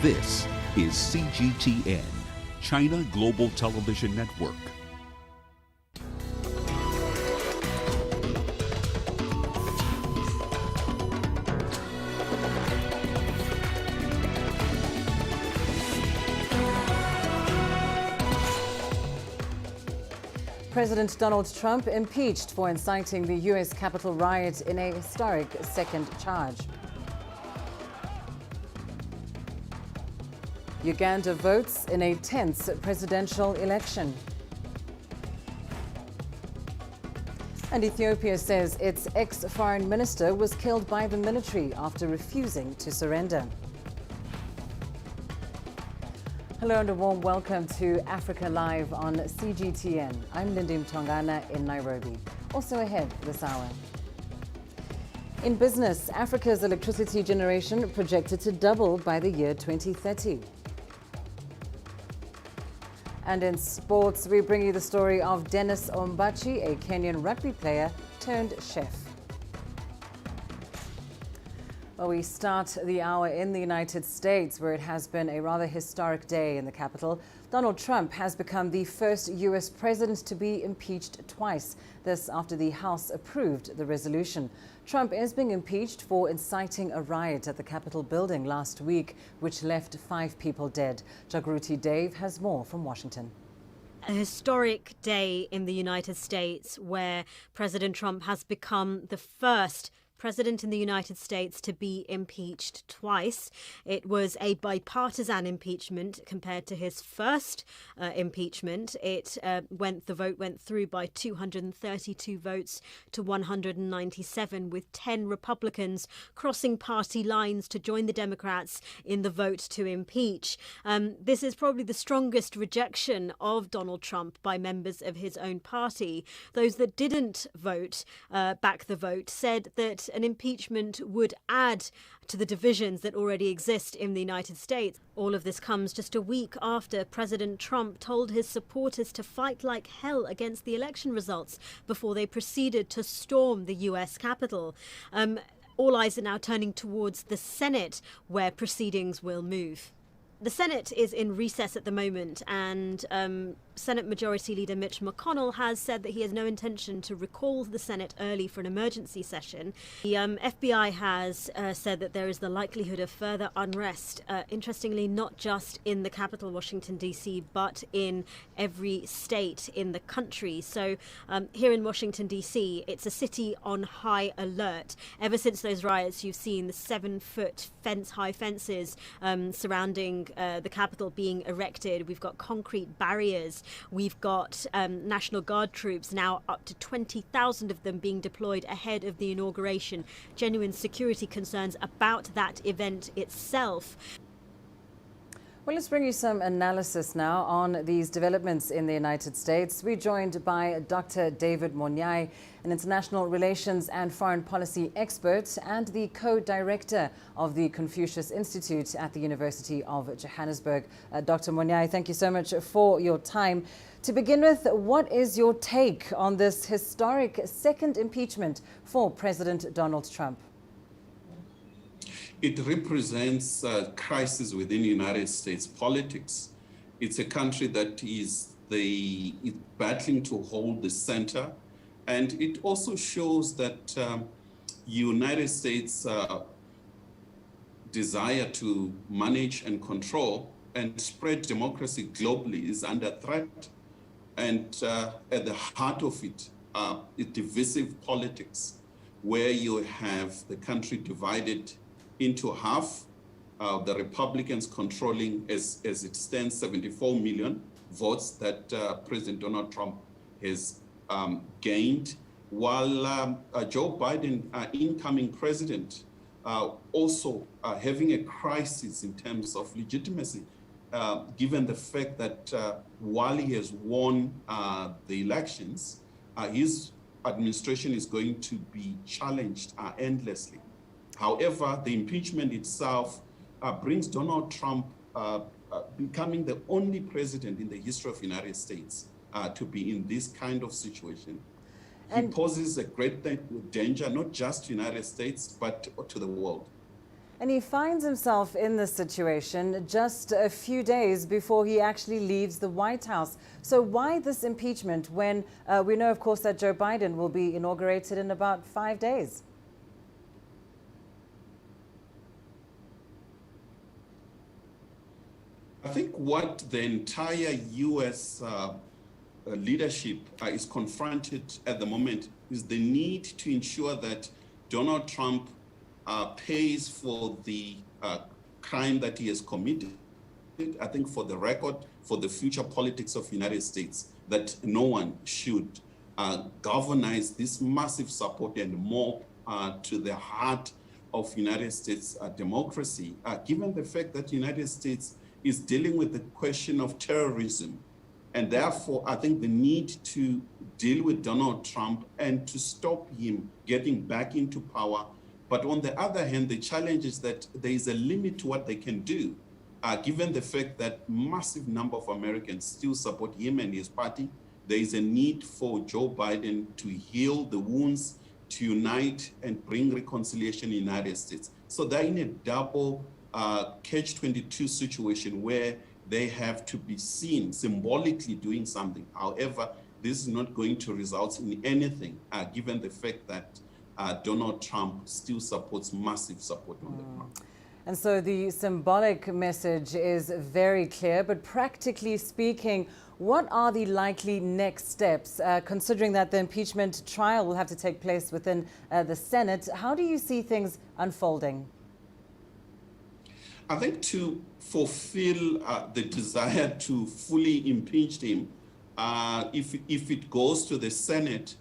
This is CGTN, China Global Television Network. President Donald Trump impeached for inciting the U.S. Capitol riot in a historic second charge. Uganda votes in a tense presidential election. And Ethiopia says its ex-foreign minister was killed by the military after refusing to surrender. Hello and a warm welcome to Africa Live on CGTN. I'm Lindy Mtongana in Nairobi. Also ahead this hour. In business, Africa's electricity generation projected to double by the year 2030. And in sports, we bring you the story of Dennis Ombachi, a Kenyan rugby player turned chef. Well, we start the hour in the United States, where it has been a rather historic day in the capital. Donald Trump has become the first U.S. president to be impeached twice. This after the House approved the resolution. Trump is being impeached for inciting a riot at the Capitol building last week, which left 5 people dead. Jagruti Dave has more from Washington. A historic day in the United States where President Trump has become the first president in the United States to be impeached twice. It was a bipartisan impeachment compared to his first impeachment. The vote went through by 232 votes to 197, with 10 Republicans crossing party lines to join the Democrats in the vote to impeach. This is probably the strongest rejection of Donald Trump by members of his own party. Those that didn't vote, back the vote, said that an impeachment would add to the divisions that already exist in the United States. All of this comes just a week after President Trump told his supporters to fight like hell against the election results before they proceeded to storm the U.S. Capitol. All eyes are now turning towards the Senate, where proceedings will move. The Senate is in recess at the moment, and Senate Majority Leader Mitch McConnell has said that he has no intention to recall the Senate early for an emergency session. The FBI has said that there is the likelihood of further unrest, interestingly, not just in the capital, Washington, D.C., but in every state in the country. So here in Washington, D.C., it's a city on high alert. Ever since those riots, you've seen the 7-foot high fences surrounding the Capitol being erected. We've got concrete barriers. We've got National Guard troops, now up to 20,000 of them being deployed ahead of the inauguration. Genuine security concerns about that event itself. Well, let's bring you some analysis now on these developments in the United States. We're joined by Dr. David Monyai, an international relations and foreign policy expert and the co-director of the Confucius Institute at the University of Johannesburg. Dr. Monyai, thank you so much for your time. To begin with, what is your take on this historic second impeachment for President Donald Trump? It represents a crisis within United States politics. It's a country that is battling to hold the center. And it also shows that United States desire to manage and control and spread democracy globally is under threat. And at the heart of it is divisive politics, where you have the country divided into half, the Republicans controlling, as it stands, 74 million votes that President Donald Trump has gained, while Joe Biden, incoming president, also having a crisis in terms of legitimacy, given the fact that while he has won the elections, his administration is going to be challenged endlessly. However, the impeachment itself brings Donald Trump becoming the only president in the history of the United States to be in this kind of situation. He poses a great danger, not just to the United States, but to the world. And he finds himself in this situation just a few days before he actually leaves the White House. So why this impeachment when we know, of course, that Joe Biden will be inaugurated in about 5 days? I think what the entire U.S. Leadership is confronted at the moment is the need to ensure that Donald Trump pays for the crime that he has committed. I think for the record, for the future politics of the United States, that no one should galvanize this massive support and mob to the heart of United States democracy, given the fact that the United States is dealing with the question of terrorism. And therefore, I think the need to deal with Donald Trump and to stop him getting back into power. But on the other hand, the challenge is that there is a limit to what they can do, given the fact that massive number of Americans still support him and his party. There is a need for Joe Biden to heal the wounds, to unite and bring reconciliation in the United States. So they're in a double catch-22 situation where they have to be seen symbolically doing something. However, this is not going to result in anything, given the fact that Donald Trump still supports massive support on the ground. And so the symbolic message is very clear, but practically speaking, what are the likely next steps, considering that the impeachment trial will have to take place within the Senate? How do you see things unfolding? I think to fulfill the desire to fully impeach him, if it goes to the Senate,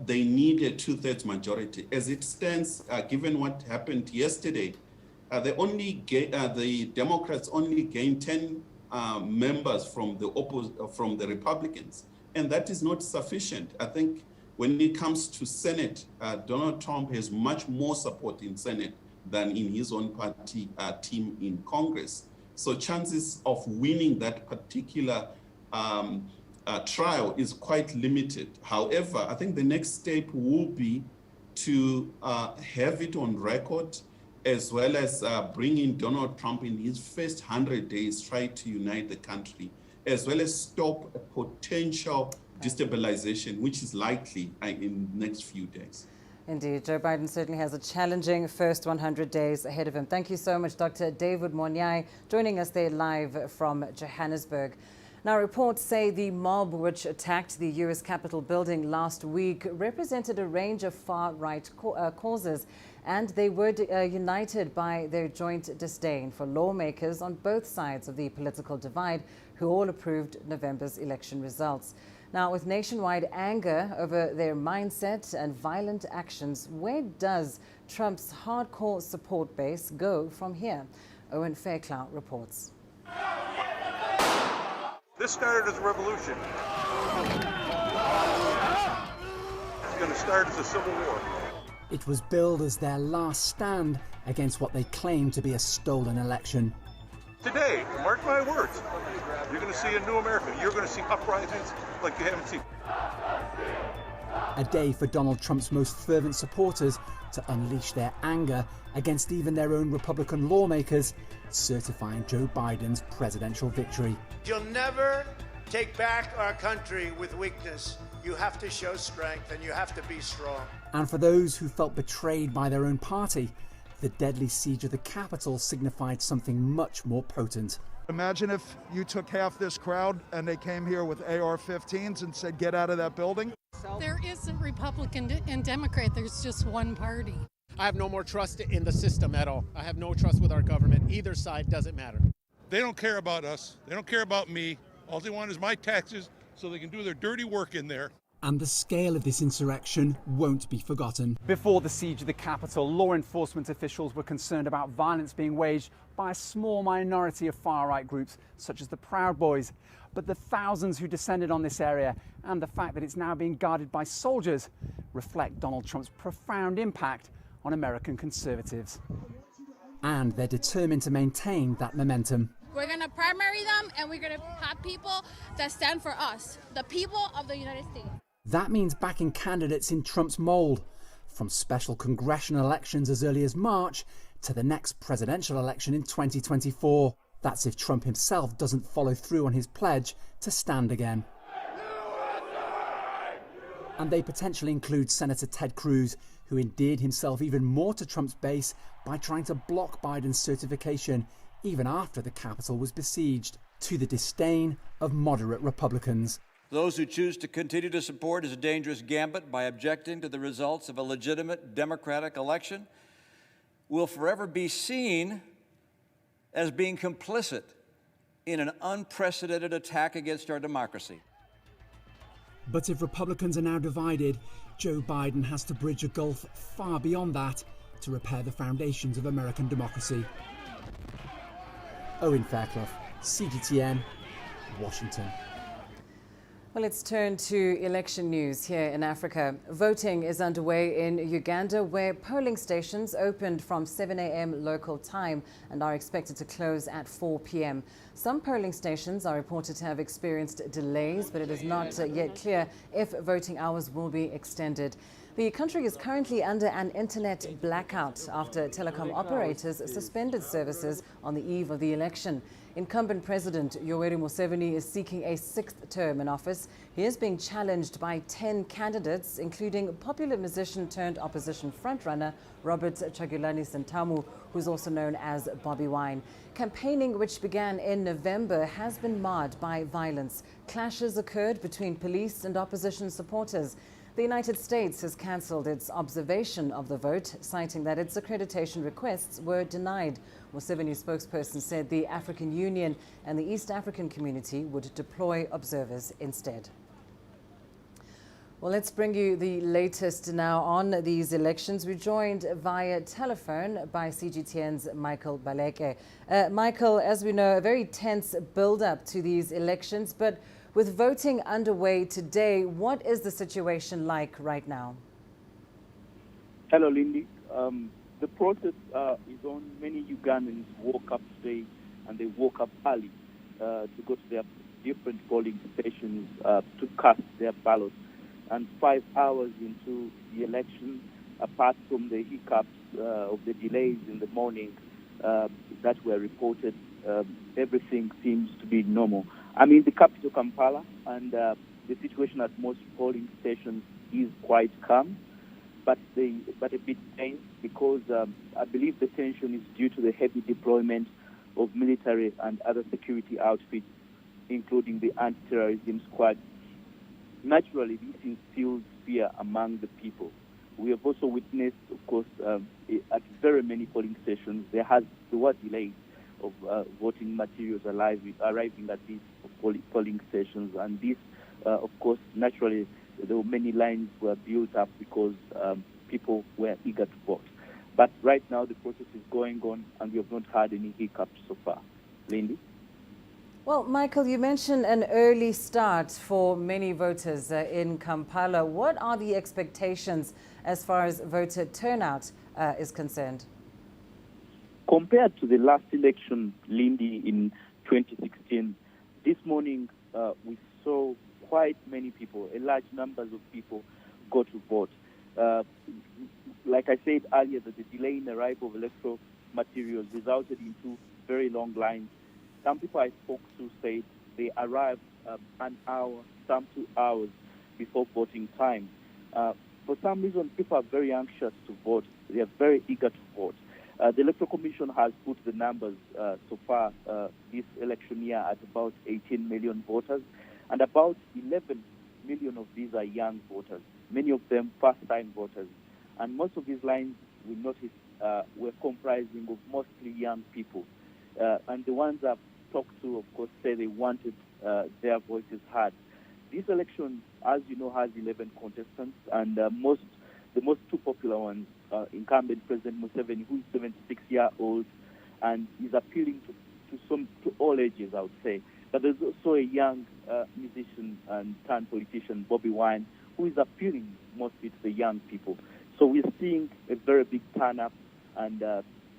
they need a 2/3 majority. As it stands, given what happened yesterday, the Democrats only gained 10 members from the Republicans, and that is not sufficient. I think when it comes to Senate, Donald Trump has much more support in Senate than in his own party team in Congress. So chances of winning that particular trial is quite limited. However, I think the next step will be to have it on record, as well as bring in Donald Trump in his first 100 days, try to unite the country, as well as stop a potential destabilization, which is likely in the next few days. Indeed, Joe Biden certainly has a challenging first 100 days ahead of him. Thank you so much, Dr. David Mtongana, joining us there live from Johannesburg. Now, reports say the mob which attacked the U.S. Capitol building last week represented a range of far-right causes, and they were united by their joint disdain for lawmakers on both sides of the political divide who all approved November's election results. Now, with nationwide anger over their mindset and violent actions, where does Trump's hardcore support base go from here? Owen Fairclough reports. This started as a revolution. It's going to start as a civil war. It was billed as their last stand against what they claim to be a stolen election. Today, mark my words, you're going to see a new America. You're going to see uprisings like you haven't seen. A day for Donald Trump's most fervent supporters to unleash their anger against even their own Republican lawmakers, certifying Joe Biden's presidential victory. You'll never take back our country with weakness. You have to show strength and you have to be strong. And for those who felt betrayed by their own party, the deadly siege of the Capitol signified something much more potent. Imagine if you took half this crowd and they came here with AR-15s and said, get out of that building. There isn't Republican and Democrat, there's just one party. I have no more trust in the system at all. I have no trust with our government. Either side doesn't matter. They don't care about us. They don't care about me. All they want is my taxes so they can do their dirty work in there. And the scale of this insurrection won't be forgotten. Before the siege of the Capitol, law enforcement officials were concerned about violence being waged by a small minority of far-right groups, such as the Proud Boys. But the thousands who descended on this area and the fact that it's now being guarded by soldiers reflect Donald Trump's profound impact on American conservatives. And they're determined to maintain that momentum. We're going to primary them, and we're going to have people that stand for us, the people of the United States. That means backing candidates in Trump's mold, from special congressional elections as early as March to the next presidential election in 2024. That's if Trump himself doesn't follow through on his pledge to stand again. And they potentially include Senator Ted Cruz, who endeared himself even more to Trump's base by trying to block Biden's certification even after the Capitol was besieged, to the disdain of moderate Republicans. Those who choose to continue to support is a dangerous gambit by objecting to the results of a legitimate democratic election will forever be seen as being complicit in an unprecedented attack against our democracy. But if Republicans are now divided, Joe Biden has to bridge a gulf far beyond that to repair the foundations of American democracy. Owen Fairclough, CGTN, Washington. Well, let's turn to election news here in Africa. Voting is underway in Uganda, where polling stations opened from 7 a.m. local time and are expected to close at 4 p.m. Some polling stations are reported to have experienced delays, but it is not yet clear if voting hours will be extended. The country is currently under an internet blackout after telecom operators suspended services on the eve of the election. Incumbent President Yoweri Museveni is seeking a sixth term in office. He is being challenged by 10 candidates, including popular musician turned opposition frontrunner Robert Kyagulanyi Ssentamu, who's also known as Bobi Wine. Campaigning, which began in November, has been marred by violence. Clashes occurred between police and opposition supporters. The United States has cancelled its observation of the vote, citing that its accreditation requests were denied. Museveni's spokesperson said the African Union and the East African community would deploy observers instead. Well, let's bring you the latest now on these elections. We're joined via telephone by CGTN's Michael Baleke. Michael, as we know, a very tense build-up to these elections, but with voting underway today, what is the situation like right now? Hello, Lindy. The protest is on. Many Ugandans woke up today, and they woke up early to go to their different polling stations to cast their ballots. And 5 hours into the election, apart from the hiccups of the delays in the morning that were reported, everything seems to be normal. I'm in the capital, Kampala, and the situation at most polling stations is quite calm, but a bit tense because I believe the tension is due to the heavy deployment of military and other security outfits, including the anti-terrorism squad. Naturally, this instills fear among the people. We have also witnessed, of course, at very many polling stations, there were delays of voting materials arriving at these polling stations, and this, of course, naturally, there were many lines were built up because people were eager to vote. But right now, the process is going on, and we have not had any hiccups so far. Lindy? Well, Michael, you mentioned an early start for many voters in Kampala. What are the expectations as far as voter turnout is concerned? Compared to the last election, Lindy, in 2016, this morning we saw quite many people, a large numbers of people go to vote. Like I said earlier, that the delay in the arrival of electoral materials resulted into very long lines. Some people I spoke to said they arrived an hour, some 2 hours before voting time. For some reason, people are very anxious to vote. They are very eager to vote. The Electoral Commission has put the numbers so far this election year at about 18 million voters, and about 11 million of these are young voters, many of them first-time voters. And most of these lines, we noticed, were comprising of mostly young people. And the ones I've talked to, of course, say they wanted their voices heard. This election, as you know, has 11 contestants, and the most two popular ones, incumbent President Museveni, who is 76-year-old, and is appealing to all ages, I would say. But there's also a young musician and turned politician, Bobi Wine, who is appealing mostly to the young people. So we're seeing a very big turn-up and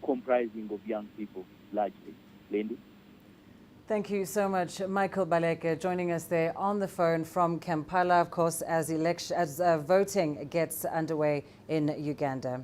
comprising of young people, largely. Lindy? Thank you so much, Michael Baleke, joining us there on the phone from Kampala, of course, as voting gets underway in Uganda.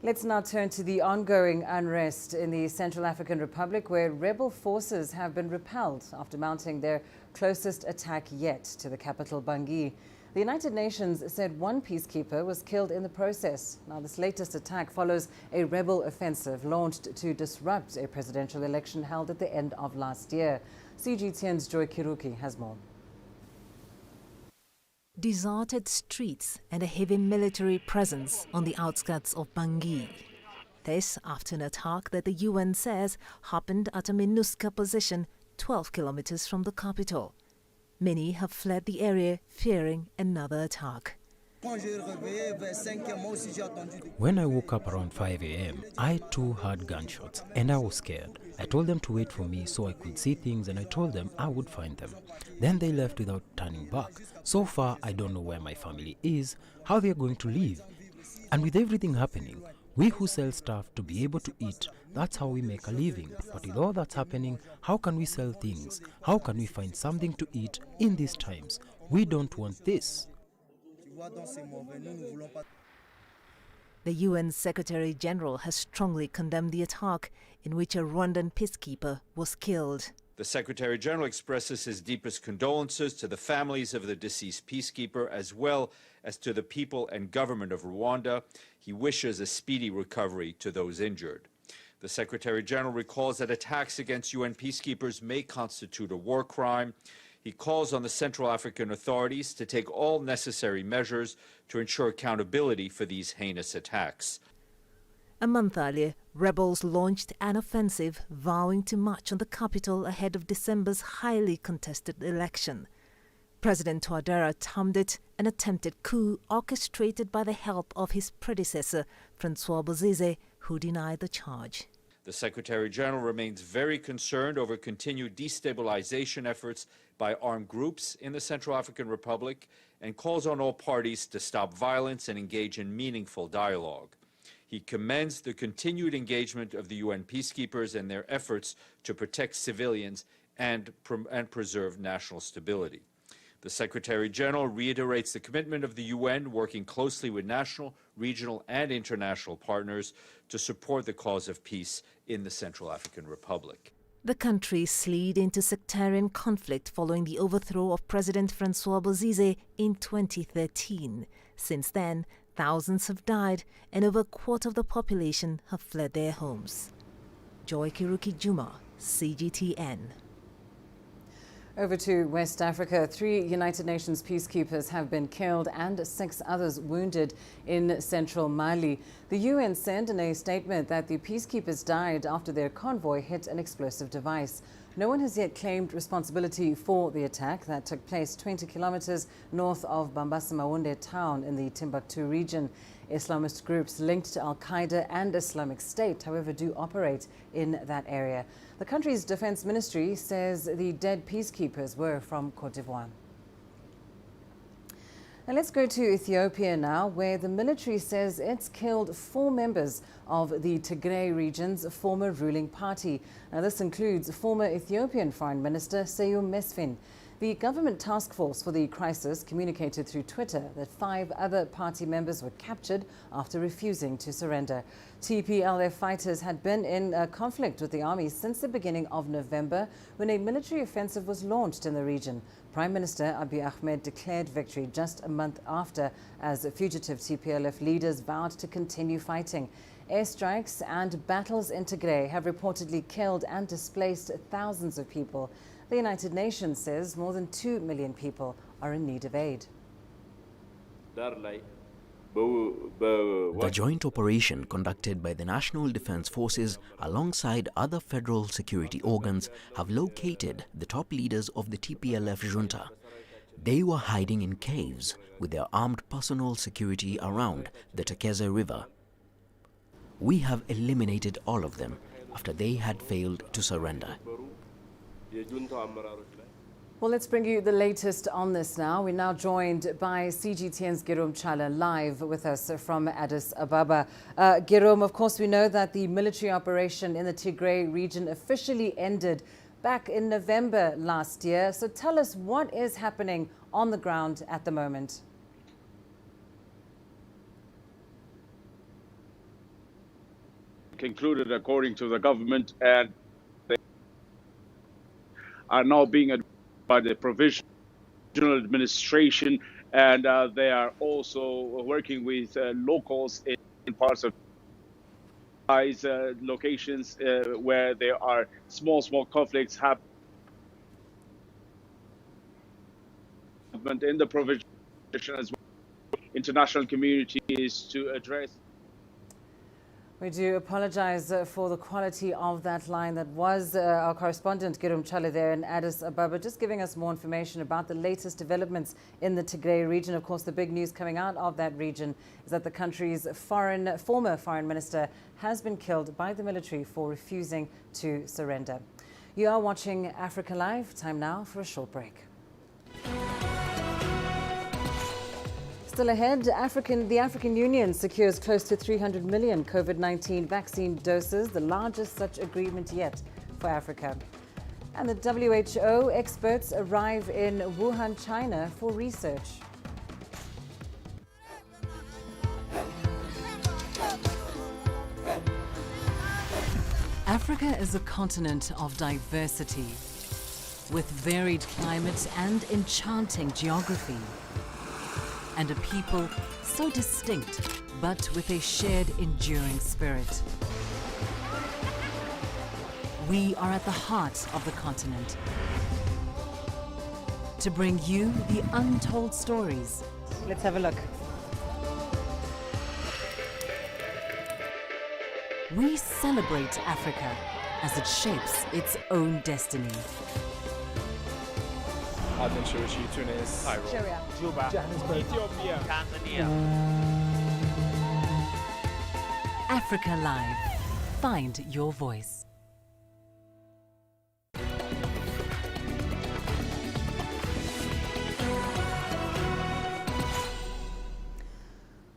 Let's now turn to the ongoing unrest in the Central African Republic, where rebel forces have been repelled after mounting their closest attack yet to the capital, Bangui. The United Nations said one peacekeeper was killed in the process. Now, this latest attack follows a rebel offensive launched to disrupt a presidential election held at the end of last year. CGTN's Joy Kiruki has more. Deserted streets and a heavy military presence on the outskirts of Bangui. This after an attack that the UN says happened at a MINUSCA position 12 kilometers from the capital. Many have fled the area fearing another attack. When I woke up around 5 a.m., I too heard gunshots and I was scared. I told them to wait for me so I could see things, and I told them I would find them. Then they left without turning back. So far, I don't know where my family is, how they are going to leave. And with everything happening, we who sell stuff to be able to eat, that's how we make a living. But with all that's happening, how can we sell things? How can we find something to eat in these times? We don't want this. The UN Secretary General has strongly condemned the attack in which a Rwandan peacekeeper was killed. The Secretary General expresses his deepest condolences to the families of the deceased peacekeeper, as well as to the people and government of Rwanda. He wishes a speedy recovery to those injured. The Secretary General recalls that attacks against UN peacekeepers may constitute a war crime. He calls on the Central African authorities to take all necessary measures to ensure accountability for these heinous attacks. A month earlier, rebels launched an offensive vowing to march on the capital ahead of December's highly contested election. President Touadéra termed it an attempted coup orchestrated by the help of his predecessor, François Bozizé, who denied the charge. The Secretary General remains very concerned over continued destabilization efforts by armed groups in the Central African Republic and calls on all parties to stop violence and engage in meaningful dialogue. He commends the continued engagement of the UN peacekeepers and their efforts to protect civilians and preserve national stability. The Secretary General reiterates the commitment of the UN working closely with national, regional, and international partners to support the cause of peace in the Central African Republic. The country slid into sectarian conflict following the overthrow of President François Bozizé in 2013. Since then, thousands have died and over a quarter of the population have fled their homes. Joy Kiruki Juma, CGTN. Over to West Africa. 3 United Nations peacekeepers have been killed and 6 others wounded in central Mali. The UN said in a statement that the peacekeepers died after their convoy hit an explosive device. No one has yet claimed responsibility for the attack that took place 20 kilometers north of Bambasa-Maounde town in the Timbuktu region. Islamist groups linked to Al-Qaeda and Islamic State, however, do operate in that area. The country's defense ministry says the dead peacekeepers were from Cote d'Ivoire. Now let's go to Ethiopia now, where the military says it's killed 4 members of the Tigray region's former ruling party. Now this includes former Ethiopian Foreign Minister Seyum Mesfin. The government task force for the crisis communicated through Twitter that 5 other party members were captured after refusing to surrender. TPLF fighters had been in conflict with the army since the beginning of November, when a military offensive was launched in the region. Prime Minister Abiy Ahmed declared victory just a month after, as fugitive TPLF leaders vowed to continue fighting. Airstrikes and battles in Tigray have reportedly killed and displaced thousands of people. The United Nations says more than 2 million people are in need of aid. The joint operation conducted by the National Defense Forces alongside other federal security organs have located the top leaders of the TPLF junta. They were hiding in caves with their armed personal security around the Tekeze River. We have eliminated all of them after they had failed to surrender. Well, let's bring you the latest on this now. We're now joined by CGTN's Girom Chala live with us from Addis Ababa. Girom, of course, we know that the military operation in the Tigray region officially ended back in November last year. So tell us what is happening on the ground at the moment. concluded according to the government, and they are now being advised by the provisional administration, and they are also working with locals in parts of locations where there are small conflicts happening in the provision as well. International community is to address. We do apologize for the quality of that line. That was our correspondent, Girum Chale, there in Addis Ababa, just giving us more information about the latest developments in the Tigray region. Of course, the big news coming out of that region is that the country's former foreign minister has been killed by the military for refusing to surrender. You are watching Africa Live. Time now for a short break. Still ahead, the African Union secures close to 300 million COVID-19 vaccine doses, the largest such agreement yet for Africa. And the WHO experts arrive in Wuhan, China for research. Africa is a continent of diversity, with varied climate and enchanting geography. And a people so distinct, but with a shared enduring spirit. We are at the heart of the continent to bring you the untold stories. Let's have a look. We celebrate Africa as it shapes its own destiny. Tunis, Cairo, Juba, Johannesburg, Ethiopia, Tanzania. Africa Live. Find your voice.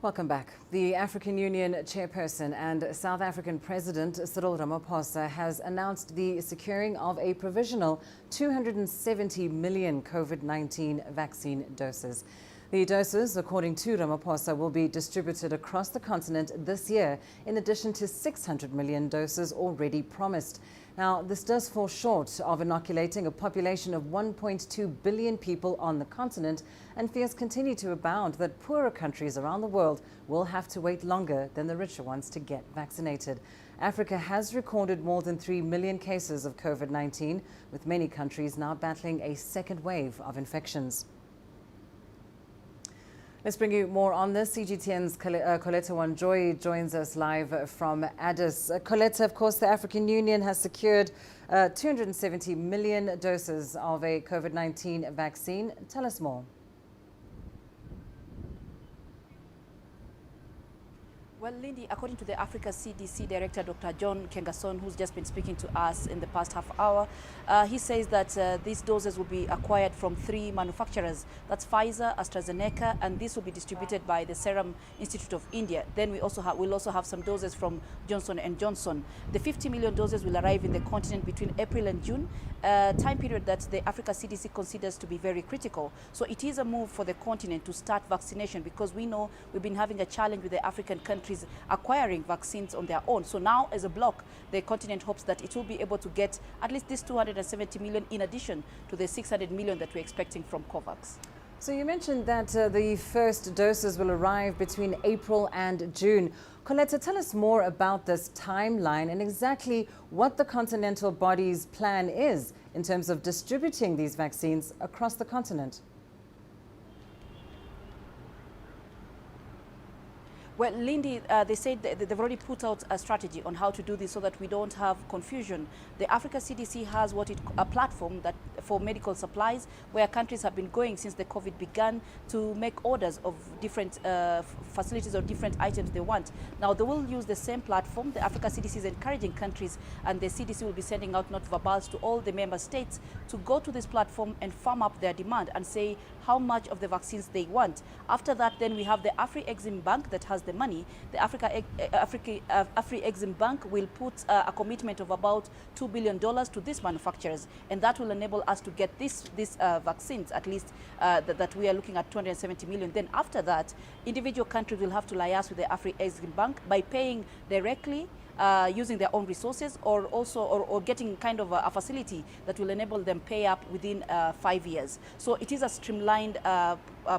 Welcome back. The African Union chairperson and South African President Cyril Ramaphosa has announced the securing of a provisional 270 million COVID-19 vaccine doses. The doses, according to Ramaphosa, will be distributed across the continent this year, in addition to 600 million doses already promised. Now, this does fall short of inoculating a population of 1.2 billion people on the continent, and fears continue to abound that poorer countries around the world will have to wait longer than the richer ones to get vaccinated. Africa has recorded more than 3 million cases of COVID-19, with many countries now battling a second wave of infections. Let's bring you more on this. CGTN's Coletta Wanjoy joins us live from Addis. Coletta, of course, the African Union has secured 270 million doses of a COVID-19 vaccine. Tell us more. Well, Lindy, according to the Africa CDC Director, Dr. John Kengasson, who's just been speaking to us in the past half hour, he says that these doses will be acquired from 3 manufacturers. That's Pfizer, AstraZeneca, and this will be distributed by the Serum Institute of India. Then we'll also have some doses from Johnson & Johnson. The 50 million doses will arrive in the continent between April and June, a time period that the Africa CDC considers to be very critical. So it is a move for the continent to start vaccination, because we know we've been having a challenge with the African countries acquiring vaccines on their own. So now, as a bloc, the continent hopes that it will be able to get at least this 270 million in addition to the 600 million that we're expecting from COVAX. So you mentioned that the first doses will arrive between April and June. Coletta, tell us more about this timeline and exactly what the continental body's plan is in terms of distributing these vaccines across the continent. Well, Lindy, they said they've already put out a strategy on how to do this so that we don't have confusion. The Africa CDC has a platform that for medical supplies, where countries have been going since the COVID began to make orders of different facilities or different items they want. Now, they will use the same platform. The Africa CDC is encouraging countries, and the CDC will be sending out note verbals to all the member states to go to this platform and firm up their demand and say how much of the vaccines they want. After that, then we have the Afri-Exim Bank that has the money. The Afri-Exim Bank will put a commitment of about $2 billion to these manufacturers, and that will enable us to get these vaccines, at least that we are looking at 270 million. Then after that, individual countries will have to liaise with the Afri-Exim Bank by paying directly using their own resources, or also or getting kind of a facility that will enable them pay up within 5 years. So it is a streamlined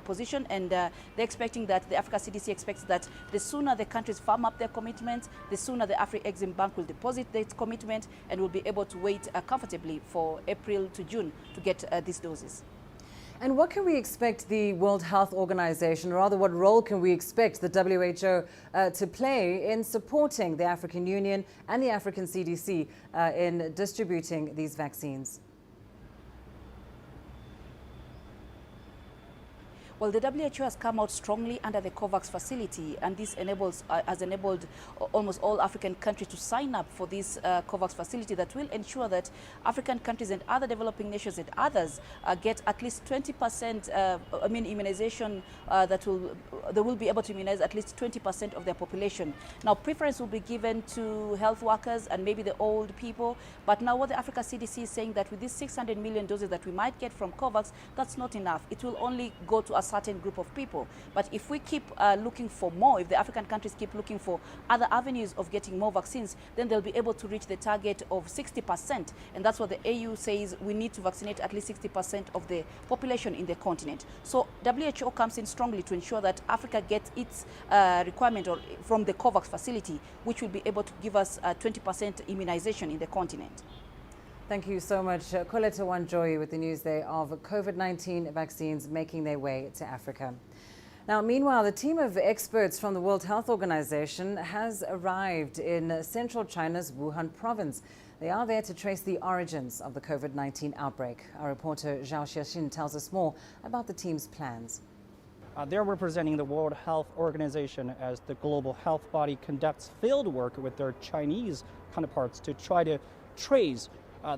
position, and they're expecting that the Africa CDC expects that the sooner the countries firm up their commitments, the sooner the Afri-Exim Bank will deposit their commitment and will be able to wait comfortably for April to June to get these doses. And what can we expect the World Health Organization, or rather what role can we expect the WHO to play in supporting the African Union and the African CDC in distributing these vaccines? Well, the WHO has come out strongly under the COVAX facility, and this has enabled almost all African countries to sign up for this COVAX facility that will ensure that African countries and other developing nations and others get at least 20% immunization. They will be able to immunize at least 20% of their population. Now, preference will be given to health workers and maybe the old people. But now what the Africa CDC is saying that with these 600 million doses that we might get from COVAX, that's not enough. It will only go to a certain group of people. But if we keep looking for more, if the African countries keep looking for other avenues of getting more vaccines, then they'll be able to reach the target of 60%. And that's what the AU says, we need to vaccinate at least 60% of the population in the continent. So WHO comes in strongly to ensure that Africa gets its requirement from the COVAX facility, which will be able to give us 20% immunization in the continent. Thank you so much. Coletta Wanjoy with the news there of COVID-19 vaccines making their way to Africa. Now, meanwhile, the team of experts from the World Health Organization has arrived in central China's Wuhan province. They are there to trace the origins of the COVID-19 outbreak. Our reporter Zhao Xiaxin tells us more about the team's plans. They're representing the World Health Organization as the global health body conducts field work with their Chinese counterparts to try to trace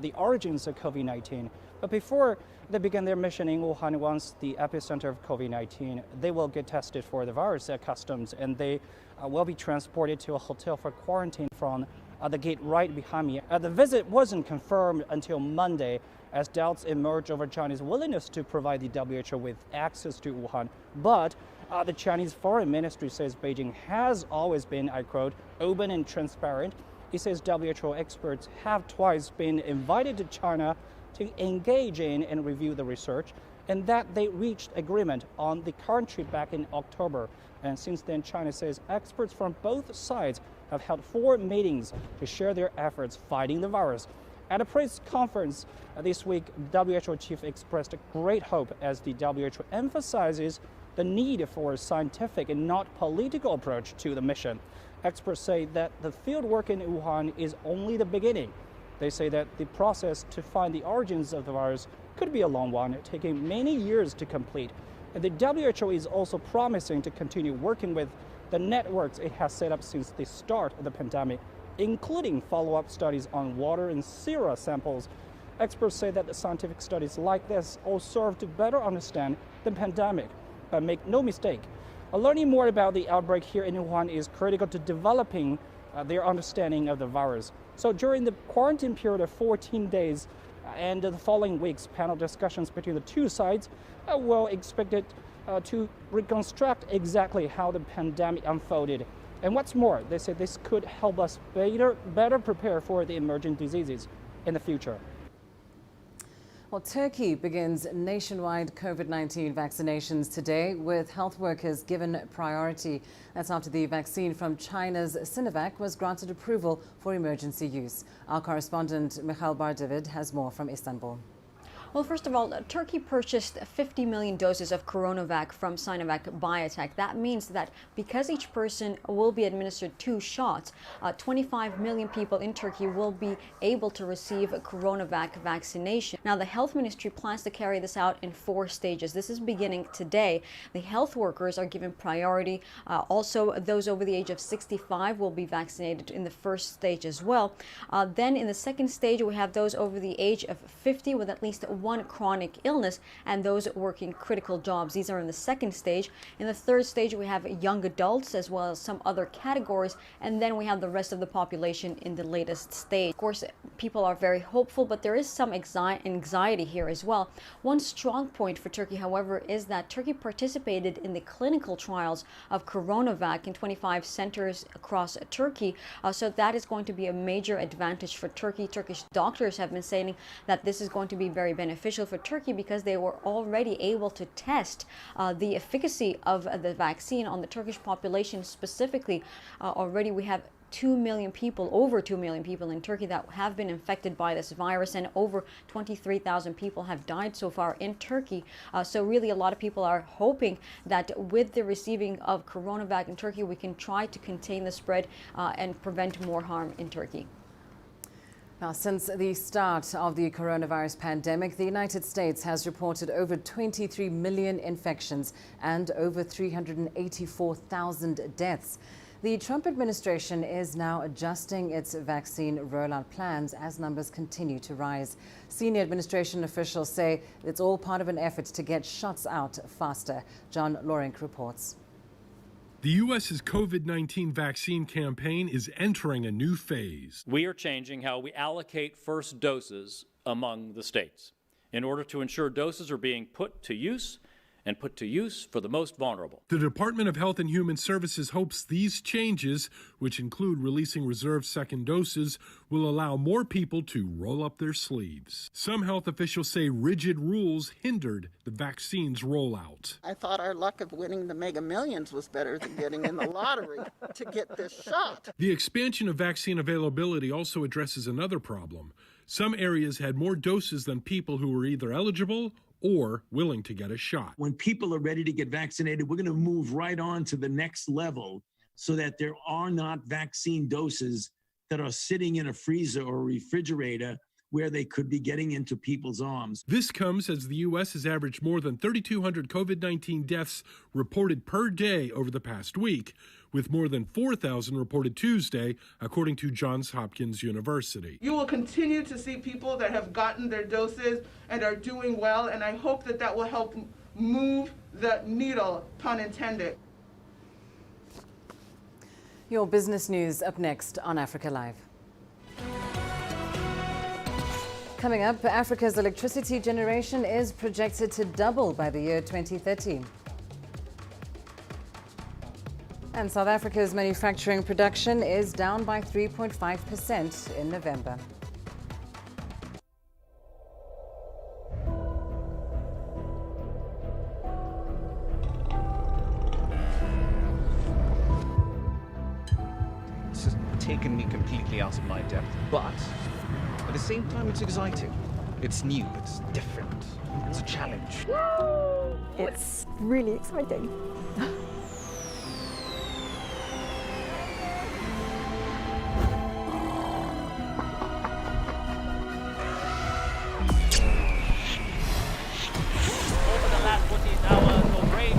the origins of COVID-19. But before they begin their mission in Wuhan, once the epicenter of COVID-19, they will get tested for the virus at customs, and they will be transported to a hotel for quarantine from the gate right behind me. The visit wasn't confirmed until Monday, as doubts emerged over China's willingness to provide the WHO with access to Wuhan. But the Chinese Foreign Ministry says Beijing has always been, I quote, open and transparent. It says WHO experts have twice been invited to China to engage in and review the research, and that they reached agreement on the country back in October. And since then, China says experts from both sides have held 4 meetings to share their efforts fighting the virus. At a press conference this week, WHO chief expressed great hope as the WHO emphasizes the need for a scientific and not political approach to the mission. Experts say that the field work in Wuhan is only the beginning. They say that the process to find the origins of the virus could be a long one, taking many years to complete. And the WHO is also promising to continue working with the networks it has set up since the start of the pandemic, including follow-up studies on water and sera samples. Experts say that the scientific studies like this all serve to better understand the pandemic. But make no mistake, learning more about the outbreak here in Wuhan is critical to developing their understanding of the virus. So during the quarantine period of 14 days and the following weeks, panel discussions between the two sides will expected to reconstruct exactly how the pandemic unfolded. And what's more, they say this could help us better prepare for the emerging diseases in the future. Well, Turkey begins nationwide COVID-19 vaccinations today, with health workers given priority. That's after the vaccine from China's Sinovac was granted approval for emergency use. Our correspondent Mikhail Bardavid has more from Istanbul. Well, first of all, Turkey purchased 50 million doses of Coronavac from Sinovac Biotech. That means that because each person will be administered 2 shots, 25 million people in Turkey will be able to receive a Coronavac vaccination. Now, the health ministry plans to carry this out in 4 stages. This is beginning today. The health workers are given priority. Also, those over the age of 65 will be vaccinated in the first stage as well. Then in the second stage, we have those over the age of 50 with at least one chronic illness and those working critical jobs. These are in the second stage. In the third stage, we have young adults as well as some other categories, and then we have the rest of the population in the latest stage. Of course, people are very hopeful, but there is some anxiety here as well. One strong point for Turkey, however, is that Turkey participated in the clinical trials of CoronaVac in 25 centers across Turkey. So that is going to be a major advantage for Turkey. Turkish doctors have been saying that this is going to be very beneficial for Turkey because they were already able to test the efficacy of the vaccine on the Turkish population specifically. Already we have 2 million people, over 2 million people in Turkey that have been infected by this virus, and over 23,000 people have died so far in Turkey. So really a lot of people are hoping that with the receiving of CoronaVac in Turkey, we can try to contain the spread and prevent more harm in Turkey. Now, since the start of the coronavirus pandemic, the United States has reported over 23 million infections and over 384,000 deaths. The Trump administration is now adjusting its vaccine rollout plans as numbers continue to rise. Senior administration officials say it's all part of an effort to get shots out faster. John Lorenk reports. The U.S.'s COVID-19 vaccine campaign is entering a new phase. We are changing how we allocate first doses among the states in order to ensure doses are being put to use and put to use for the most vulnerable. The Department of Health and Human Services hopes these changes, which include releasing reserved second doses, will allow more people to roll up their sleeves. Some health officials say rigid rules hindered the vaccine's rollout. I thought our luck of winning the Mega Millions was better than getting in the lottery to get this shot. The expansion of vaccine availability also addresses another problem. Some areas had more doses than people who were either eligible or willing to get a shot. When people are ready to get vaccinated, we're going to move right on to the next level so that there are not vaccine doses that are sitting in a freezer or a refrigerator where they could be getting into people's arms. This comes as the U.S. has averaged more than 3,200 COVID-19 deaths reported per day over the past week, with more than 4,000 reported Tuesday, according to Johns Hopkins University. You will continue to see people that have gotten their doses and are doing well, and I hope that that will help move the needle, pun intended. Your business news up next on Africa Live. Coming up, Africa's electricity generation is projected to double by the year 2030. And South Africa's manufacturing production is down by 3.5% in November. It's just taken me completely out of my depth, but at the same time, it's exciting. It's new, it's different, it's a challenge. It's really exciting. Over the last 14 hours of rain.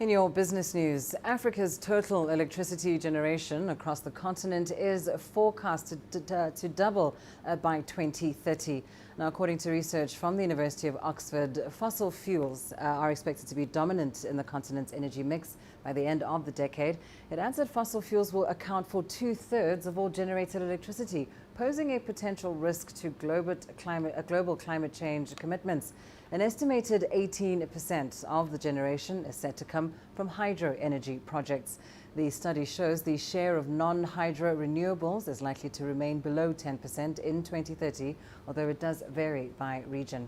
In your business news, Africa's total electricity generation across the continent is forecasted to double by 2030. Now, according to research from the University of Oxford, fossil fuels are expected to be dominant in the continent's energy mix by the end of the decade. It adds that fossil fuels will account for 2/3 of all generated electricity, posing a potential risk to global climate change commitments. An estimated 18% of the generation is set to come from hydro energy projects. The study shows the share of non-hydro renewables is likely to remain below 10% in 2030, although it does vary by region.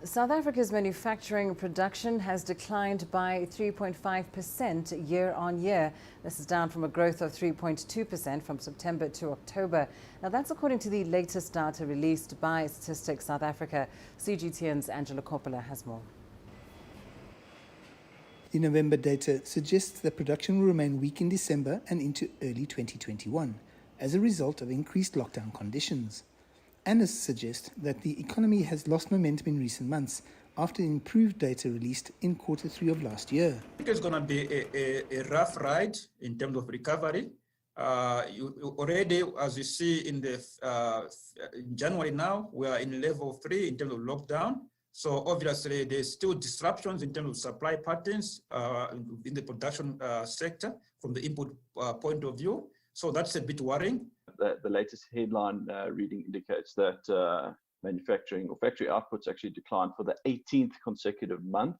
South Africa's manufacturing production has declined by 3.5% year on year. This is down from a growth of 3.2% from September to October. Now, that's according to the latest data released by Statistics South Africa. CGTN's Angela Coppola has more. The November data suggests that production will remain weak in December and into early 2021 as a result of increased lockdown conditions. Analysts suggest that the economy has lost momentum in recent months after improved data released in Q3 of last year. I think it's going to be a rough ride in terms of recovery. You already, as you see in the January now, we are in level 3 in terms of lockdown. So obviously, there's still disruptions in terms of supply patterns in the production sector from the input point of view. So that's a bit worrying. The latest headline reading indicates that manufacturing or factory outputs actually declined for the 18th consecutive month.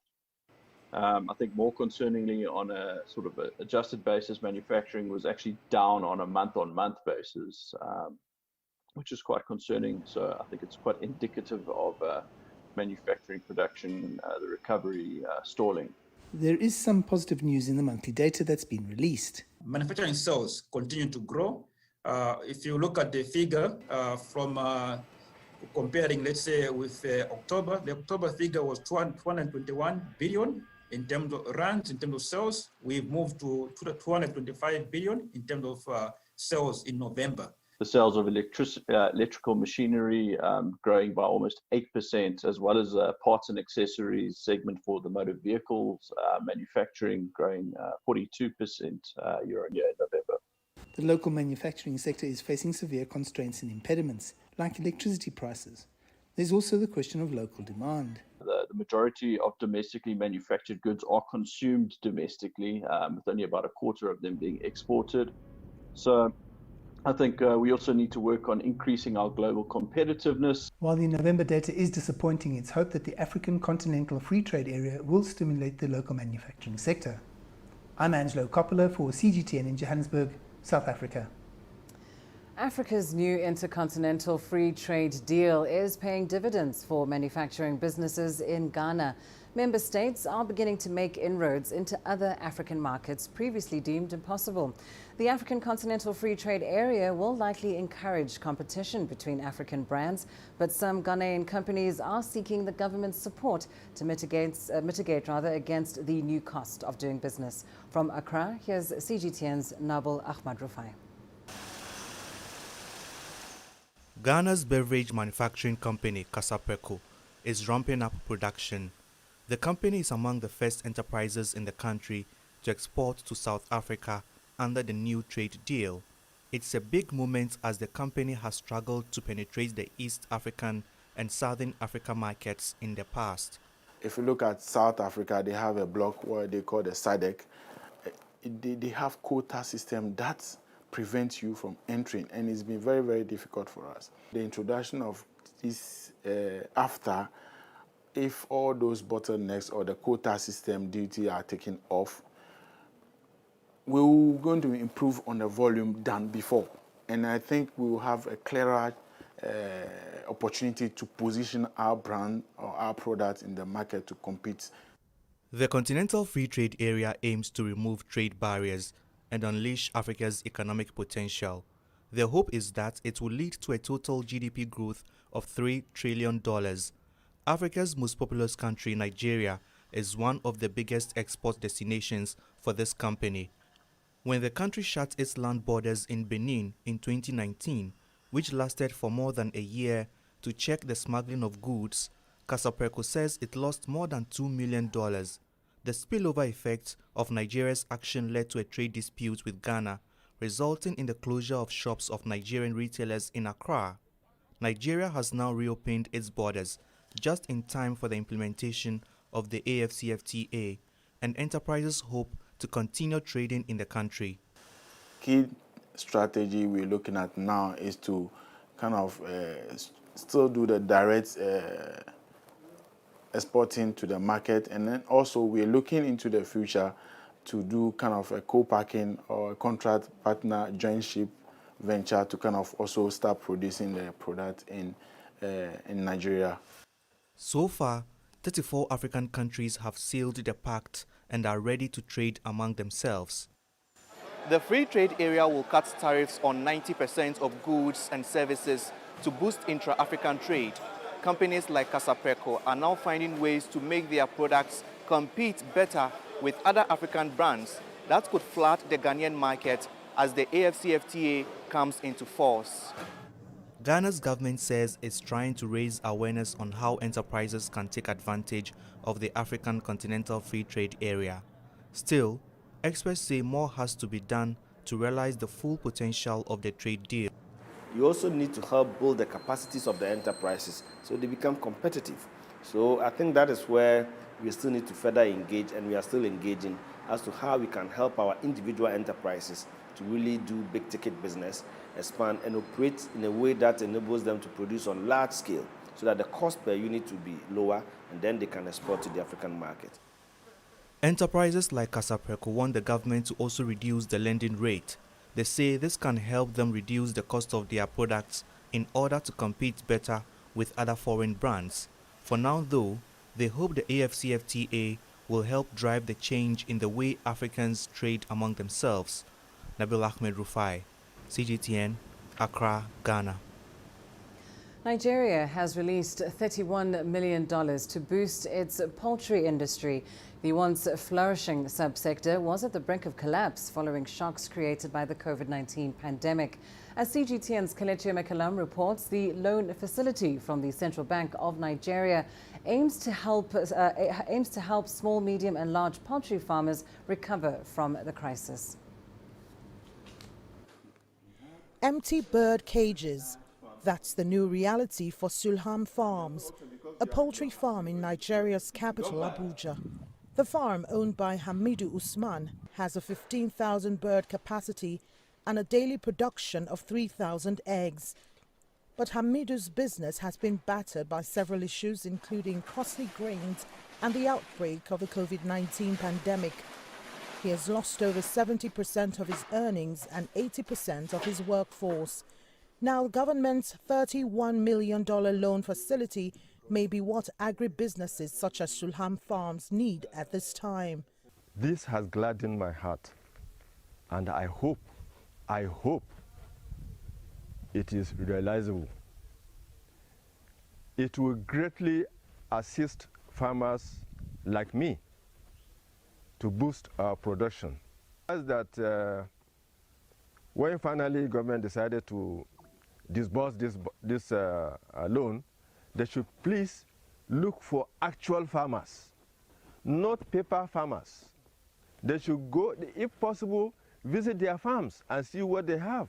I think more concerningly, on a sort of adjusted basis, manufacturing was actually down on a month-on-month basis, which is quite concerning. So I think it's quite indicative of manufacturing production, the recovery stalling. There is some positive news in the monthly data that's been released. Manufacturing sales continue to grow. If you look at the figure from comparing, let's say, with October, the October figure was 221 billion in terms of rands, in terms of sales. We've moved to 225 billion in terms of sales in November. The sales of electrical machinery growing by almost 8%, as well as parts and accessories segment for the motor vehicles manufacturing growing 42% year on year in November. The local manufacturing sector is facing severe constraints and impediments, like electricity prices. There's also the question of local demand. The majority of domestically manufactured goods are consumed domestically, with only about a quarter of them being exported. So I think we also need to work on increasing our global competitiveness. While the November data is disappointing, it's hoped that the African Continental Free Trade Area will stimulate the local manufacturing sector. I'm Angelo Coppola for CGTN in Johannesburg, South Africa. Africa's new intercontinental free trade deal is paying dividends for manufacturing businesses in Ghana. Member states are beginning to make inroads into other African markets previously deemed impossible. The African Continental Free Trade Area will likely encourage competition between African brands, but some Ghanaian companies are seeking the government's support to mitigate against the new cost of doing business. From Accra, here's CGTN's Nabil Ahmad Rufai. Ghana's beverage manufacturing company, Casapeco, is ramping up production. The company is among the first enterprises in the country to export to South Africa under the new trade deal. It's a big moment as the company has struggled to penetrate the East African and Southern Africa markets in the past. If you look at South Africa, they have a block where they call the SADC. They have quota system that prevents you from entering, and it's been very, very difficult for us. The introduction of this after, if all those bottlenecks or the quota system duty are taken off, we're going to improve on the volume than before. And I think we will have a clearer opportunity to position our brand or our product in the market to compete. The Continental Free Trade Area aims to remove trade barriers and unleash Africa's economic potential. The hope is that it will lead to a total GDP growth of $3 trillion. Africa's most populous country, Nigeria, is one of the biggest export destinations for this company. When the country shut its land borders in Benin in 2019, which lasted for more than a year to check the smuggling of goods, Casapeco says it lost more than $2 million. The spillover effect of Nigeria's action led to a trade dispute with Ghana, resulting in the closure of shops of Nigerian retailers in Accra. Nigeria has now reopened its borders just in time for the implementation of the AfCFTA, and enterprises hope to continue trading in the country. Key strategy we're looking at now is to kind of still do the direct exporting to the market, and then also we're looking into the future to do kind of a co-packing or a contract partner jointship venture to kind of also start producing the product in Nigeria. So far, 34 African countries have sealed the pact and are ready to trade among themselves. The free trade area will cut tariffs on 90% of goods and services to boost intra-African trade. Companies like Casapreco are now finding ways to make their products compete better with other African brands that could flood the Ghanaian market as the AfCFTA comes into force. Ghana's government says it's trying to raise awareness on how enterprises can take advantage of the African Continental Free Trade Area. Still, experts say more has to be done to realize the full potential of the trade deal. You also need to help build the capacities of the enterprises so they become competitive. So I think that is where we still need to further engage, and we are still engaging as to how we can help our individual enterprises to really do big ticket business, expand and operate in a way that enables them to produce on large scale so that the cost per unit will be lower, and then they can export to the African market. Enterprises like Casapreco want the government to also reduce the lending rate. They say this can help them reduce the cost of their products in order to compete better with other foreign brands. For now, though, they hope the AfCFTA will help drive the change in the way Africans trade among themselves. Nabil Ahmed Rufai, CGTN, Accra, Ghana. Nigeria has released $31 million to boost its poultry industry. The once flourishing subsector was at the brink of collapse following shocks created by the COVID-19 pandemic. As CGTN's Kelechi Mekalam reports, the loan facility from the Central Bank of Nigeria aims to help small, medium and large poultry farmers recover from the crisis. Empty bird cages. That's the new reality for Sulham Farms, a poultry farm in Nigeria's capital, Abuja. The farm, owned by Hamidu Usman, has a 15,000 bird capacity and a daily production of 3,000 eggs. But Hamidu's business has been battered by several issues, including costly grains and the outbreak of the COVID-19 pandemic. He has lost over 70% of his earnings and 80% of his workforce. Now, the government's $31 million loan facility may be what agribusinesses such as Sulham Farms need at this time. This has gladdened my heart, and I hope it is realizable. It will greatly assist farmers like me to boost our production. As that when finally government decided to disburse this loan, they should please look for actual farmers, not paper farmers. They should go, if possible, visit their farms and see what they have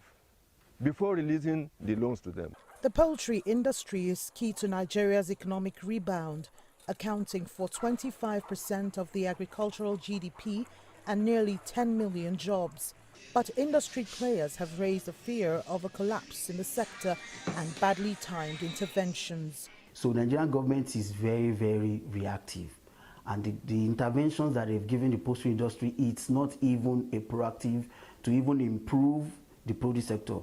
before releasing the loans to them. The poultry industry is key to Nigeria's economic rebound, accounting for 25% of the agricultural GDP and nearly 10 million jobs. But industry players have raised the fear of a collapse in the sector and badly timed interventions. So the Nigerian government is very, very reactive. And the interventions that they've given the poultry industry, it's not even a proactive to even improve the produce sector.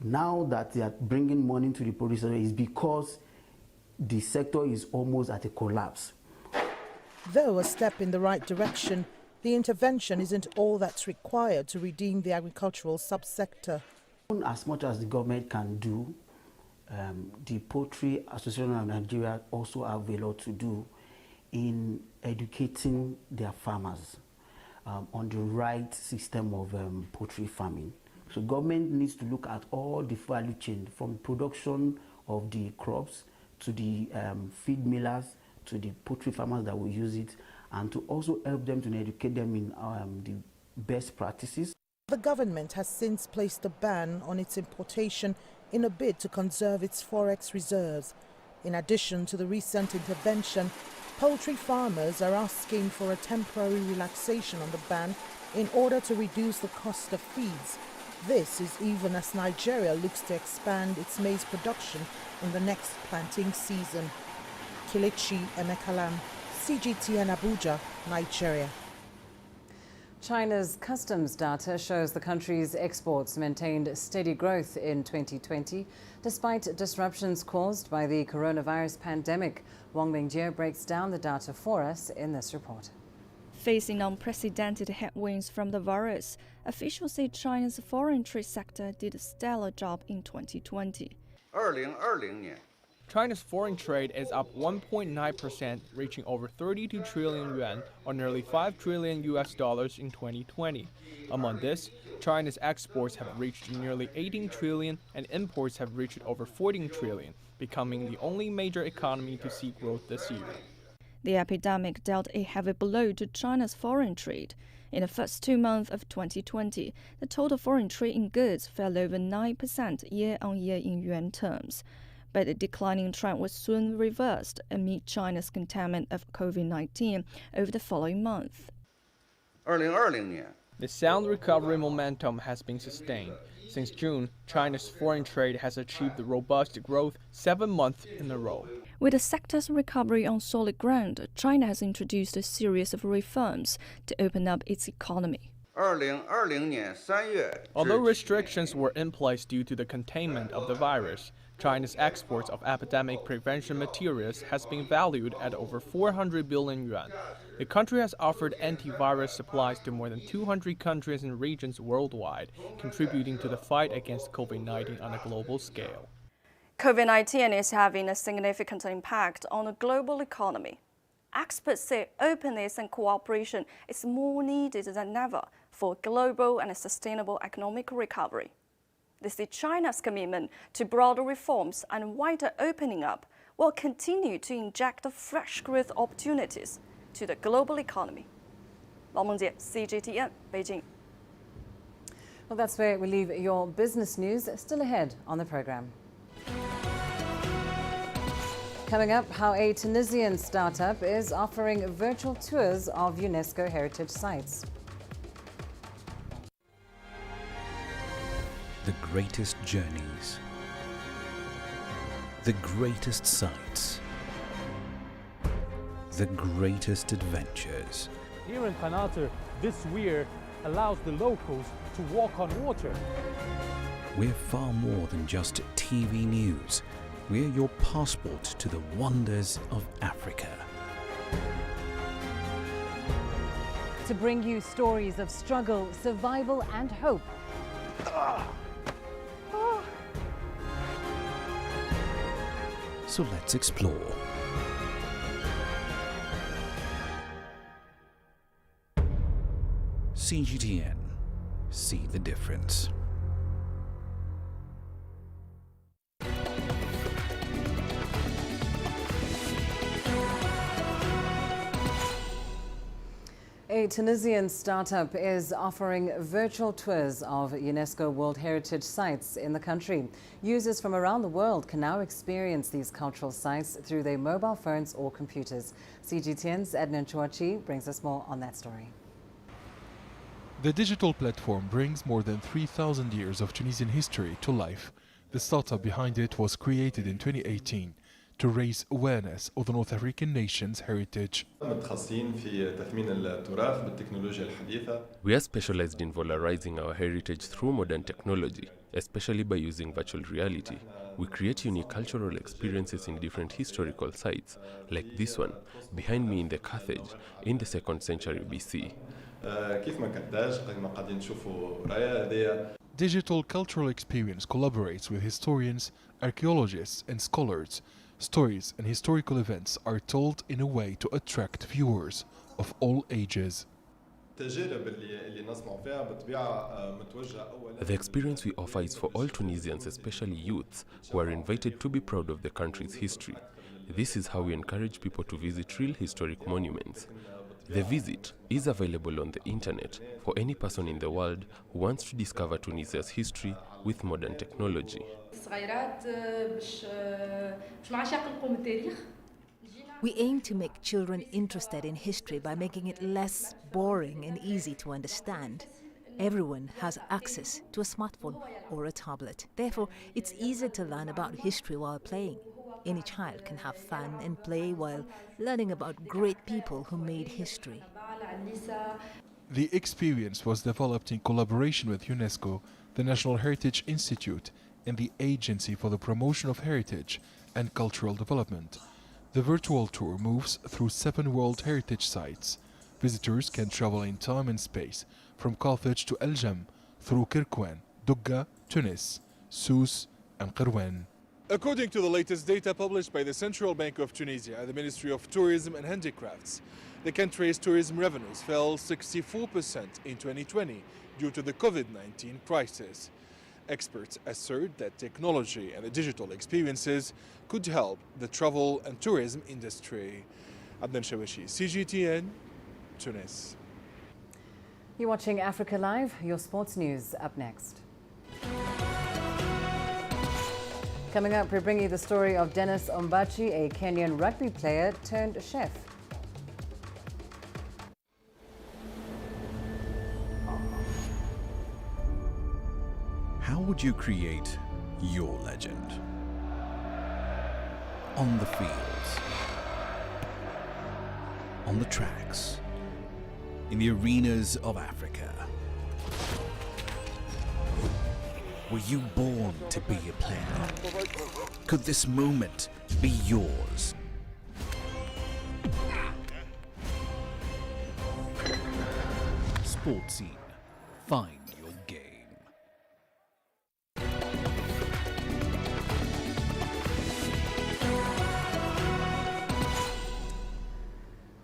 Now that they are bringing money to the produce sector is because the sector is almost at a collapse. Though a step in the right direction, the intervention isn't all that's required to redeem the agricultural subsector. As much as the government can do, the Poultry Association of Nigeria also have a lot to do in educating their farmers on the right system of poultry farming. So government needs to look at all the value chain, from production of the crops to the feed millers to the poultry farmers that will use it, and to also help them to educate them in the best practices. The government has since placed a ban on its importation in a bid to conserve its forex reserves. In addition to the recent intervention, poultry farmers are asking for a temporary relaxation on the ban in order to reduce the cost of feeds. This is even as Nigeria looks to expand its maize production in the next planting season. Kelechi Emekalam, CGTN Abuja, Nigeria. China's customs data shows the country's exports maintained steady growth in 2020, despite disruptions caused by the coronavirus pandemic. Wang Mingjie breaks down the data for us in this report. Facing unprecedented headwinds from the virus, officials say China's foreign trade sector did a stellar job in 2020. China's foreign trade is up 1.9%, reaching over 32 trillion yuan, or nearly $5 trillion in 2020. Among this, China's exports have reached nearly 18 trillion and imports have reached over 14 trillion, becoming the only major economy to see growth this year. The epidemic dealt a heavy blow to China's foreign trade. In the first 2 months of 2020, the total foreign trade in goods fell over 9% year-on-year in yuan terms. But the declining trend was soon reversed amid China's containment of COVID-19 over the following month. The sound recovery momentum has been sustained. Since June, China's foreign trade has achieved robust growth 7 months in a row. With the sector's recovery on solid ground, China has introduced a series of reforms to open up its economy. Although restrictions were in place due to the containment of the virus, China's exports of epidemic prevention materials has been valued at over 400 billion yuan. The country has offered antivirus supplies to more than 200 countries and regions worldwide, contributing to the fight against COVID-19 on a global scale. COVID-19 is having a significant impact on the global economy. Experts say openness and cooperation is more needed than ever for global and sustainable economic recovery. They say China's commitment to broader reforms and wider opening up will continue to inject fresh growth opportunities to the global economy. Wang Mingjie, CGTN, Beijing. Well, that's where we leave your business news. Still ahead on the program. Coming up, how a Tunisian startup is offering virtual tours of UNESCO heritage sites. The greatest journeys, the greatest sights, the greatest adventures. Here in Qanater, this weir allows the locals to walk on water. We're far more than just TV news. We're your passport to the wonders of Africa. To bring you stories of struggle, survival and hope. So let's explore. CGTN. See the difference. A Tunisian startup is offering virtual tours of UNESCO World Heritage sites in the country. Users from around the world can now experience these cultural sites through their mobile phones or computers. CGTN's Edna Chuachi brings us more on that story. The digital platform brings more than 3,000 years of Tunisian history to life. The startup behind it was created in 2018 to raise awareness of the North African nation's heritage. We are specialized in valorizing our heritage through modern technology, especially by using virtual reality. We create unique cultural experiences in different historical sites, like this one, behind me in the Carthage, in the 2nd century BC. Digital cultural experience collaborates with historians, archaeologists and scholars. Stories and historical events are told in a way to attract viewers of all ages. The experience we offer is for all Tunisians, especially youths, who are invited to be proud of the country's history. This is how we encourage people to visit real historic monuments. The visit is available on the internet for any person in the world who wants to discover Tunisia's history with modern technology. We aim to make children interested in history by making it less boring and easy to understand. Everyone has access to a smartphone or a tablet. Therefore, it's easier to learn about history while playing. Any child can have fun and play while learning about great people who made history. The experience was developed in collaboration with UNESCO, the National Heritage Institute, and the Agency for the Promotion of Heritage and Cultural Development. The virtual tour moves through 7 World Heritage Sites. Visitors can travel in time and space from Carthage to El Jam, through Kirkwan, Dugga, Tunis, Sousse, and Qirwan. According to the latest data published by the Central Bank of Tunisia and the Ministry of Tourism and Handicrafts, the country's tourism revenues fell 64% in 2020 due to the COVID-19 crisis. Experts assert that technology and the digital experiences could help the travel and tourism industry. Adnan Shawishi, CGTN, Tunis. You're watching Africa Live. Your sports news up next. Coming up, we bring you the story of Dennis Ombachi, a Kenyan rugby player turned chef. How would you create your legend? On the fields, on the tracks, in the arenas of Africa. Were you born to be a player? Could this moment be yours? Sports Scene. Find your game.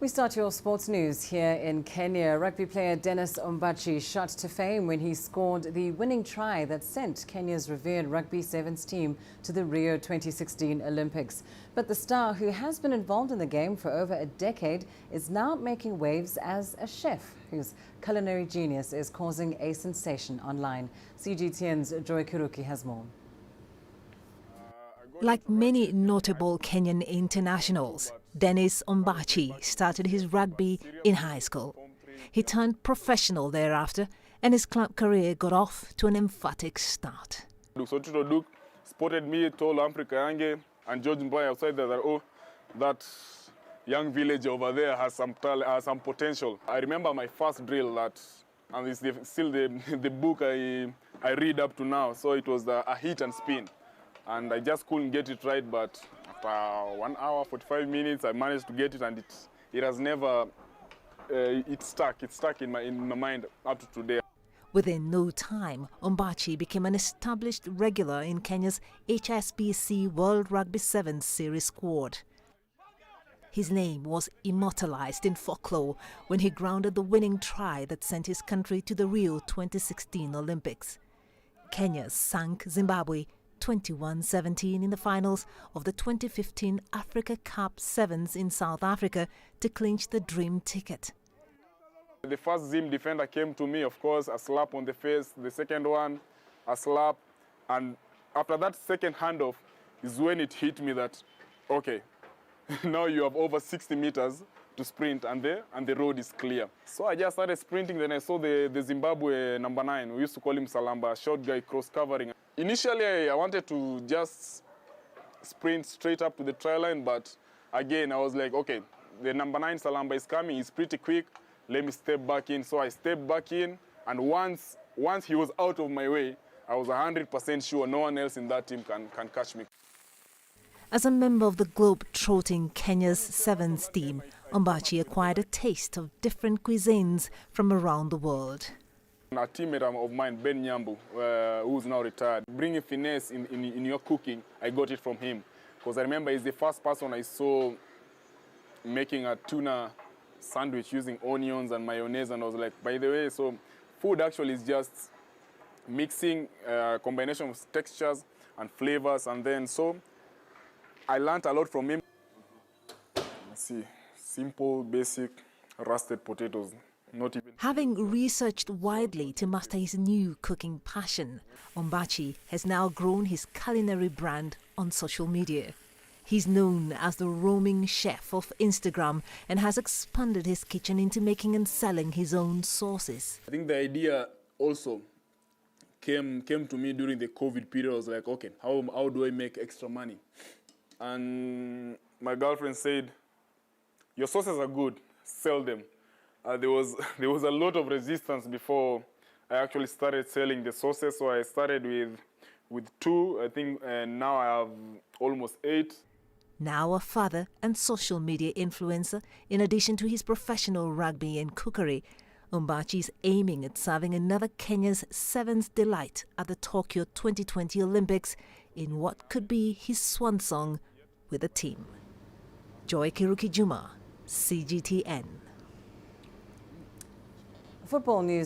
We start your sports news here in Kenya. Rugby player Dennis Ombachi shot to fame when he scored the winning try that sent Kenya's revered rugby sevens team to the Rio 2016 Olympics. But the star, who has been involved in the game for over a decade, is now making waves as a chef whose culinary genius is causing a sensation online. CGTN's Joy Kiruki has more. Like many notable Kenyan internationals, Dennis Ombachi started his rugby in high school. He turned professional thereafter, and his club career got off to an emphatic start. Duke spotted me, told Africa Yange and George Mboy outside there that, oh, that young village over there has some potential. I remember my first drill, and it's still the book I read up to now. So it was a hit and spin. And I just couldn't get it right, but after 1 hour, 45 minutes, I managed to get it, and it has never, it stuck in my mind up to today. Within no time, Ombachi became an established regular in Kenya's HSBC World Rugby Sevens Series squad. His name was immortalized in folklore when he grounded the winning try that sent his country to the Rio 2016 Olympics. Kenya sank Zimbabwe 21-17 in the finals of the 2015 Africa Cup Sevens in South Africa to clinch the dream ticket. The first Zim defender came to me, of course, a slap on the face. The second one, a slap. And after that second handoff is when it hit me that, okay, now you have over 60 meters to sprint and the road is clear. So I just started sprinting, then I saw the Zimbabwe number 9. We used to call him Salamba, short guy, cross-covering. Initially, I wanted to just sprint straight up to the try line, but again, I was like, okay, the number 9 Salamba is coming, he's pretty quick, let me step back in. So I stepped back in, and once he was out of my way, I was 100% sure no one else in that team can catch me. As a member of the globe-trotting Kenya's Sevens team, Ombachi acquired a taste of different cuisines from around the world. A teammate of mine, Ben Nyambu, who's now retired, bringing finesse in your cooking, I got it from him. Because I remember he's the first person I saw making a tuna sandwich using onions and mayonnaise, and I was like, by the way, so food actually is just mixing a combination of textures and flavors, and then so I learned a lot from him. Let's see, simple, basic, roasted potatoes. Not even. Having researched widely to master his new cooking passion, Ombachi has now grown his culinary brand on social media. He's known as the roaming chef of Instagram and has expanded his kitchen into making and selling his own sauces. I think the idea also came to me during the COVID period. I was like, okay, how do I make extra money? And my girlfriend said, your sauces are good, sell them. there was a lot of resistance before I actually started selling the sauces. So I started with 2, I think, and now I have almost 8. Now a father and social media influencer, in addition to his professional rugby and cookery, Ombachi is aiming at serving another Kenya's 7th delight at the Tokyo 2020 Olympics in what could be his swan song with a team. Joy Kiruki Juma, CGTN. Football news.